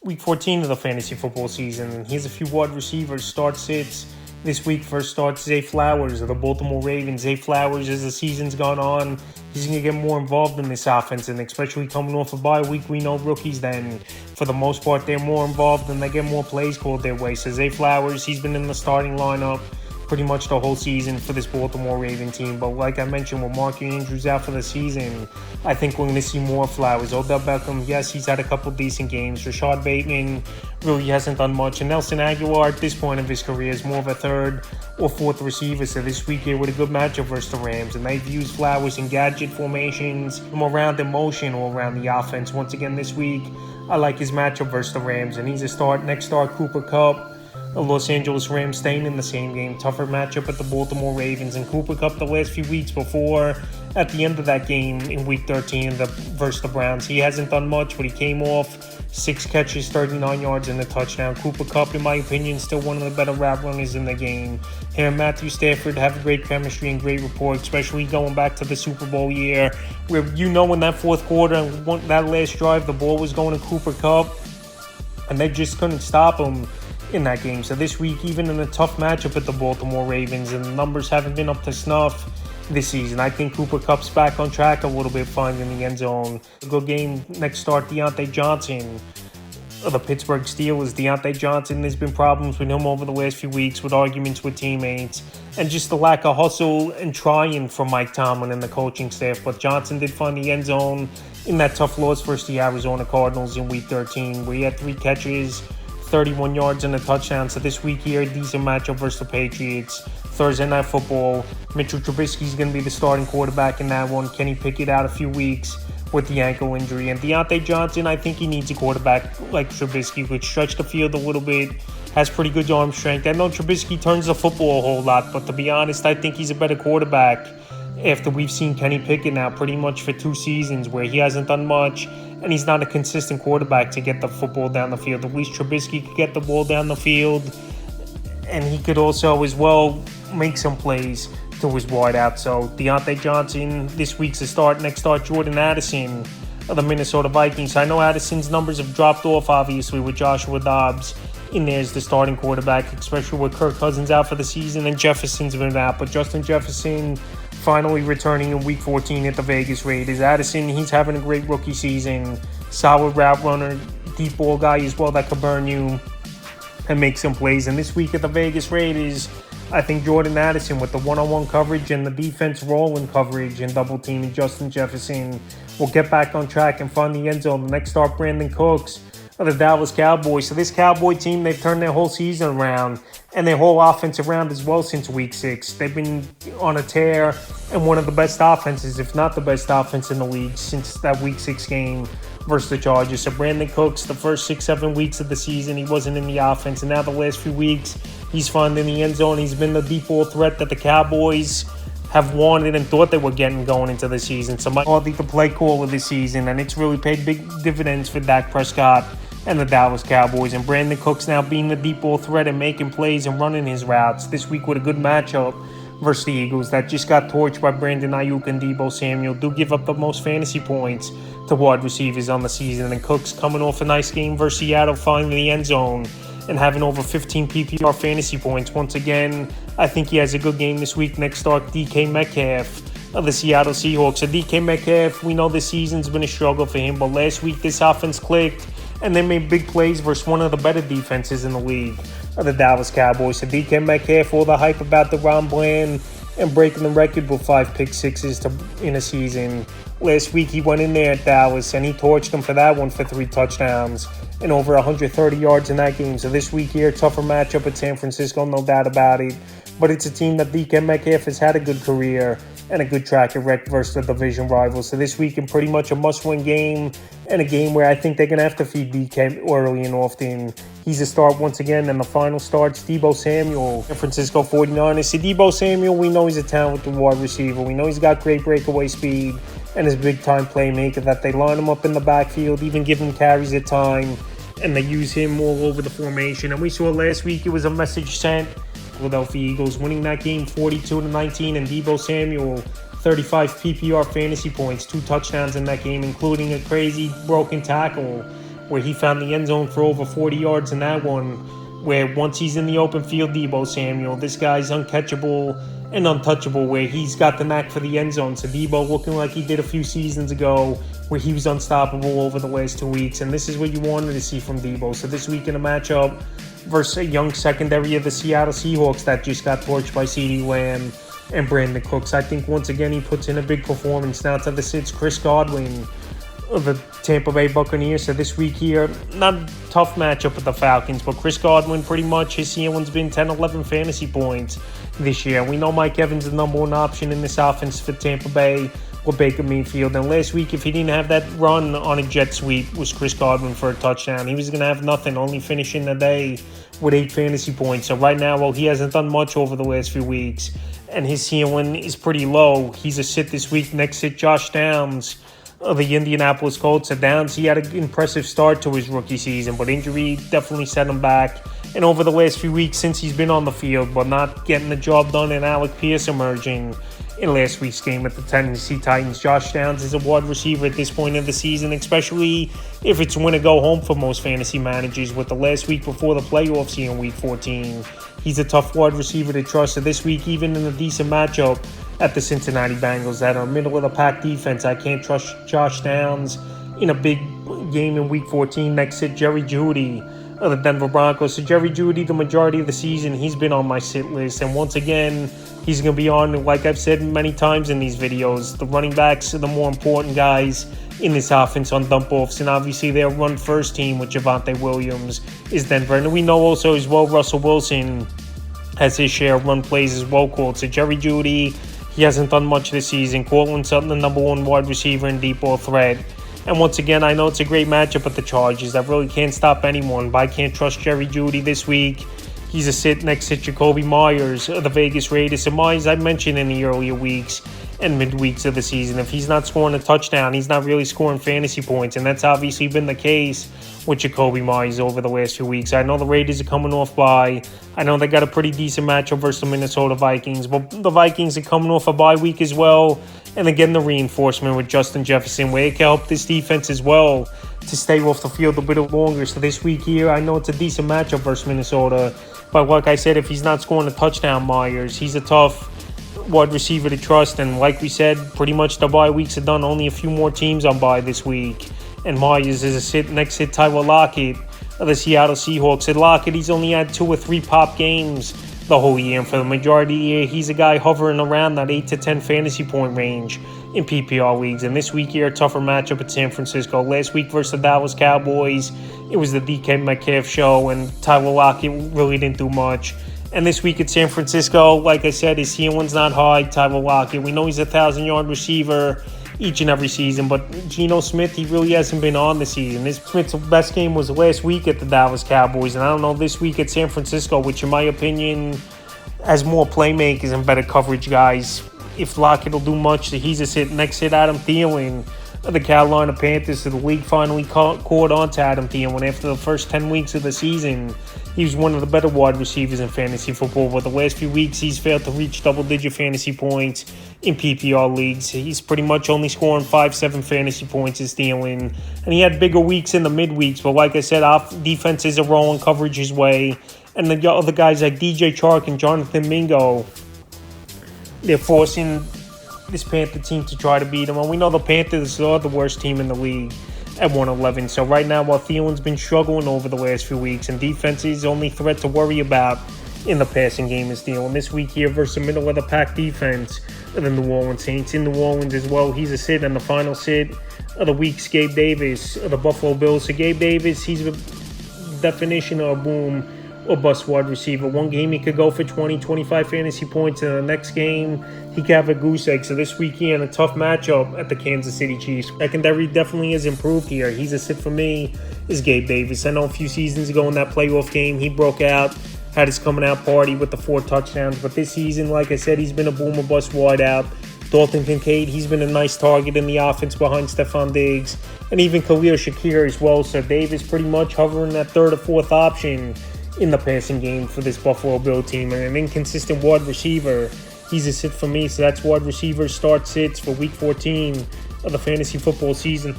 Week 14 of the fantasy football season, and here's a few wide receivers, start sits. This week, first starts Zay Flowers of the Baltimore Ravens. Zay Flowers, as the season's gone on, he's going to get more involved in this offense, and especially coming off a bye week, we know rookies then, for the most part, they're more involved and they get more plays called their way. So Zay Flowers, he's been in the starting lineup pretty much the whole season for this Baltimore Raven team. But like I mentioned, with Mark Andrews out for the season, I think we're going to see more Flowers. Odell Beckham, yes, he's had a couple decent games. Rashad Bateman really hasn't done much. And Nelson Aguilar, at this point of his career, is more of a third or fourth receiver. So this week here with a good matchup versus the Rams. And they've used Flowers in gadget formations from around the motion or around the offense. Once again this week, I like his matchup versus the Rams. And he's a start. Next start, Cooper Kupp. The Los Angeles Rams staying in the same game. Tougher matchup at the Baltimore Ravens. And Cooper Kupp the last few weeks before, at the end of that game in Week 13 versus the Browns, he hasn't done much, but he came off 6 catches, 39 yards, and a touchdown. Cooper Kupp, in my opinion, still one of the better route runners in the game. Him and Matthew Stafford have great chemistry and great rapport, especially going back to the Super Bowl year, where in that fourth quarter and that last drive, the ball was going to Cooper Kupp, and they just couldn't stop him in that game. So this week, even in a tough matchup with the Baltimore Ravens, and the numbers haven't been up to snuff this season, I think Cooper Kupp's back on track a little bit, finding the end zone. A good game. Next start, Deontay Johnson of the Pittsburgh Steelers. Deontay Johnson, there's been problems with him over the last few weeks with arguments with teammates and just the lack of hustle and trying from Mike Tomlin and the coaching staff. But Johnson did find the end zone in that tough loss versus the Arizona Cardinals in Week 13, where he had 3 catches, 31 yards and a touchdown. So this week here, decent matchup versus the Patriots. Thursday Night Football. Mitchell Trubisky's going to be the starting quarterback in that one. Kenny Pickett out a few weeks with the ankle injury. And Deontay Johnson, I think he needs a quarterback like Trubisky, which stretch the field a little bit, has pretty good arm strength. I know Trubisky turns the football a whole lot, but to be honest, I think he's a better quarterback after we've seen Kenny Pickett now pretty much for 2 seasons where he hasn't done much and he's not a consistent quarterback to get the football down the field. At least Trubisky could get the ball down the field, and he could also as well make some plays to his wide out. So Deontay Johnson, this week's a start. Next start, Jordan Addison of the Minnesota Vikings. I know Addison's numbers have dropped off, obviously, with Joshua Dobbs in there as the starting quarterback, especially with Kirk Cousins out for the season and Jefferson's been out. But Justin Jefferson finally returning in Week 14 at the Vegas Raiders. Addison, he's having a great rookie season. Solid route runner, deep ball guy as well that could burn you and make some plays. And this week at the Vegas Raiders, I think Jordan Addison with the one-on-one coverage and the defense rolling coverage and double teaming Justin Jefferson will get back on track and find the end zone. The next start, Brandon Cooks of the Dallas Cowboys. So this Cowboy team, they've turned their whole season around and their whole offense around as well since Week 6. They've been on a tear and one of the best offenses, if not the best offense in the league since that Week 6 game versus the Chargers. So Brandon Cooks, the first 6-7 weeks of the season, he wasn't in the offense. And now the last few weeks, he's finding the end zone. He's been the deep ball threat that the Cowboys have wanted and thought they were getting going into the season. So I think the play call of the season, and it's really paid big dividends for Dak Prescott and the Dallas Cowboys. And Brandon Cooks now being the deep ball threat and making plays and running his routes this week with a good matchup versus the Eagles that just got torched by Brandon Ayuk and Deebo Samuel. Do give up the most fantasy points to wide receivers on the season. And Cooks coming off a nice game versus Seattle, finding the end zone and having over 15 PPR fantasy points. Once again, I think he has a good game this week. Next start, DK Metcalf of the Seattle Seahawks. So DK Metcalf, we know this season's been a struggle for him, but last week this offense clicked and they made big plays versus one of the better defenses in the league, the Dallas Cowboys. So DK Metcalf, all the hype about DaRon Bland and breaking the record with 5 pick sixes in a season. Last week he went in there at Dallas and he torched them for that one for 3 touchdowns and over 130 yards in that game. So this week here, tougher matchup at San Francisco, no doubt about it. But it's a team that DK Metcalf has had a good career and a good track record versus the division rivals. So this week in pretty much a must-win game and a game where I think they're going to have to feed DK early and often. He's a start once again, and the final starts Deebo Samuel, San Francisco 49ers. See, Deebo Samuel, we know he's a talented wide receiver. We know he's got great breakaway speed and is a big-time playmaker that they line him up in the backfield, even give him carries at time, and they use him all over the formation. And we saw last week it was a message sent. Philadelphia Eagles winning that game 42-19, and Deebo Samuel 35 PPR fantasy points, 2 touchdowns in that game, including a crazy broken tackle where he found the end zone for over 40 yards in that one, where once he's in the open field, Deebo Samuel, this guy's uncatchable and untouchable, where he's got the knack for the end zone. So Deebo looking like he did a few seasons ago, where he was unstoppable over the last 2 weeks, and this is what you wanted to see from Deebo. So this week in a matchup versus a young secondary of the Seattle Seahawks that just got torched by CeeDee Lamb and Brandon Cooks, I think once again he puts in a big performance. Now to the sits, Chris Godwin of the Tampa Bay Buccaneers. So this week here, not a tough matchup with the Falcons, but Chris Godwin, pretty much his ceiling's been 10-11 fantasy points this year. We know Mike Evans is the number one option in this offense for Tampa Bay with Baker Mayfield. And last week, if he didn't have that run on a jet sweep, was Chris Godwin for a touchdown. He was going to have nothing, only finishing the day with 8 fantasy points. So right now, well, he hasn't done much over the last few weeks, and his ceiling is pretty low. He's a sit this week. Next sit, Josh Downs of the Indianapolis Colts. So Downs, he had an impressive start to his rookie season, but injury definitely set him back. And over the last few weeks since he's been on the field, but not getting the job done, and Alec Pierce emerging in last week's game at the Tennessee Titans. Josh Downs is a wide receiver at this point of the season, especially if it's win or go home for most fantasy managers. With the last week before the playoffs here in Week 14, he's a tough wide receiver to trust. So this week, even in a decent matchup at the Cincinnati Bengals that are middle of the pack defense, I can't trust Josh Downs in a big game in Week 14. Next sit, Jerry Jeudy of the Denver Broncos. So Jerry Jeudy, the majority of the season, he's been on my sit list, and once again, he's going to be on, like I've said many times in these videos, the running backs are the more important guys in this offense on dump-offs, and obviously their run-first team with Javonte Williams is Denver. And we know also as well Russell Wilson has his share of run plays as well called. So Jerry Jeudy, he hasn't done much this season. Courtland Sutton, the number one wide receiver and deep ball threat. And once again, I know it's a great matchup with the Chargers. I really can't stop anyone, but I can't trust Jerry Jeudy this week. He's a sit next to Jacoby Myers of the Vegas Raiders. So Myers, I mentioned in the earlier weeks and midweeks of the season, if he's not scoring a touchdown, he's not really scoring fantasy points. And that's obviously been the case with Jacoby Myers over the last few weeks. I know the Raiders are coming off bye. I know they got a pretty decent matchup versus the Minnesota Vikings, but the Vikings are coming off a bye week as well. And again, the reinforcement with Justin Jefferson, where it can help this defense as well to stay off the field a bit longer. So this week here, I know it's a decent matchup versus Minnesota, but like I said, if he's not scoring a touchdown, Myers, he's a tough wide receiver to trust. And like we said, pretty much the bye weeks are done. Only a few more teams on bye this week. And Myers is a sit. Next sit, Tyler Lockett of the Seattle Seahawks. At Lockett, he's only had 2 or 3 pop games the whole year, and for the majority of the year, he's a guy hovering around that 8 to 10 fantasy point range in PPR leagues. And this week here, a tougher matchup at San Francisco. Last week versus the Dallas Cowboys, it was the DK Metcalf show, and Tyler Lockett really didn't do much. And this week at San Francisco, like I said, his ceiling's not high. Tyler Lockett, we know he's a 1,000-yard receiver each and every season, but Geno Smith, he really hasn't been on this season. Smith's best game was last week at the Dallas Cowboys, and I don't know this week at San Francisco, which in my opinion has more playmakers and better coverage guys. If Lockett will do much, he's a sit. Next sit, Adam Thielen of the Carolina Panthers. So the league finally caught on to Adam Thielen after the first 10 weeks of the season. He was one of the better wide receivers in fantasy football, but the last few weeks he's failed to reach double-digit fantasy points in PPR leagues. He's pretty much only scoring 5-7 fantasy points as Thielen, and he had bigger weeks in the midweeks. But like I said, defenses are rolling coverage his way, and the other guys like DJ Chark and Jonathan Mingo, they're forcing this Panther team to try to beat them. And we know the Panthers are the worst team in the league at 111. So right now, while Thielen's been struggling over the last few weeks, and defense is the only threat to worry about in the passing game is Thielen. This week here versus the middle of the pack defense of the New Orleans Saints. In New Orleans as well, he's a sit, and the final sit of the week's Gabe Davis of the Buffalo Bills. So Gabe Davis, he's the definition of a boom or bust wide receiver. One game he could go for 20, 25 fantasy points, and the next game he could have a goose egg. So this week he had a tough matchup at the Kansas City Chiefs. Secondary definitely has improved here. He's a sit for me is Gabe Davis. I know a few seasons ago in that playoff game he broke out, had his coming out party with the 4 touchdowns, but this season, like I said, he's been a boom or bust wideout. Dalton Kincaid, he's been a nice target in the offense behind Stephon Diggs, and even Khalil Shakir as well. So Davis pretty much hovering that 3rd or 4th option in the passing game for this Buffalo Bill team, and an inconsistent wide receiver. He's a sit for me, so that's wide receiver start sits for Week 14 of the fantasy football season.